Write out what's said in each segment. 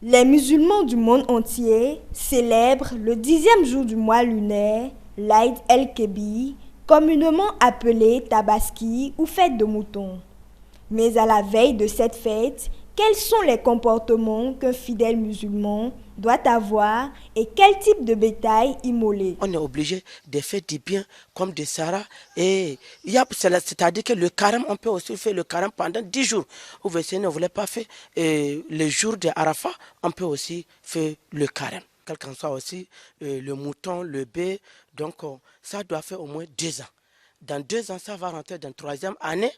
Les musulmans du monde entier célèbrent le 10e jour du mois lunaire, l'Aïd el-Kébir, communément appelé Tabaski ou fête de mouton. Mais à la veille de cette fête, quels sont les comportements qu'un fidèle musulman doit avoir et quel type de bétail immoler? On est obligé de faire du bien comme des Sahara. Et c'est-à-dire que le carême, on peut aussi faire le carême pendant 10 jours. Ou si on ne voulait pas faire le jour de Arafat, on peut aussi faire le carême. Quel qu'en soit aussi le mouton, le bœuf, donc ça doit faire au moins 2 ans. Dans 2 ans, ça va rentrer dans la 3e année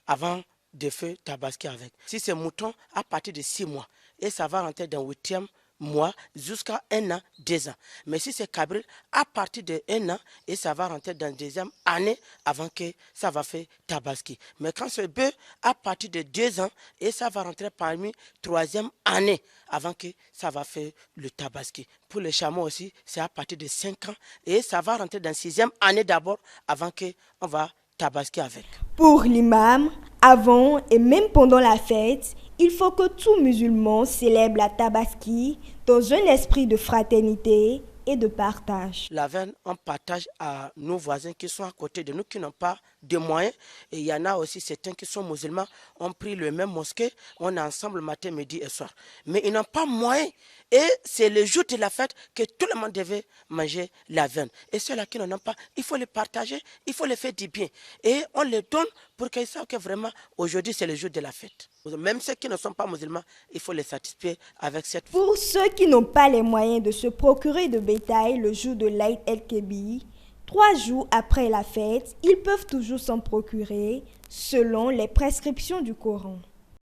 avant de faire Tabaski avec. Si c'est mouton, à partir de 6 mois. Et ça va rentrer dans le 8e mois jusqu'à 1 an, 2 ans. Mais si c'est cabril, à partir de 1 an, et ça va rentrer dans la 2e année avant que ça va faire Tabaski. Mais quand c'est bœuf, à partir de 2 ans, et ça va rentrer parmi 3e année avant que ça va faire le Tabaski. Pour les chameaux aussi, c'est à partir de 5 ans, et ça va rentrer dans la 6e année d'abord avant qu'on va Tabaski avec. Pour l'imam, avant et même pendant la fête, il faut que tout musulman célèbre la Tabaski dans un esprit de fraternité et de partage. La veine, on partage à nos voisins qui sont à côté de nous, qui n'ont pas de moyens. Et il y en a aussi certains qui sont musulmans, ont pris le même mosquée, on est ensemble matin, midi et soir. Mais ils n'ont pas moyen. Et c'est le jour de la fête que tout le monde devait manger la veine. Et ceux-là qui n'en ont pas, il faut les partager, il faut les faire du bien. Et on les donne pour qu'ils savent que vraiment, aujourd'hui, c'est le jour de la fête. Même ceux qui ne sont pas musulmans, il faut les satisfaire avec cette fête. Pour ceux qui n'ont pas les moyens de se procurer de bétail le jour de l'Aïd el-Kébir, 3 jours après la fête, ils peuvent toujours s'en procurer selon les prescriptions du Coran.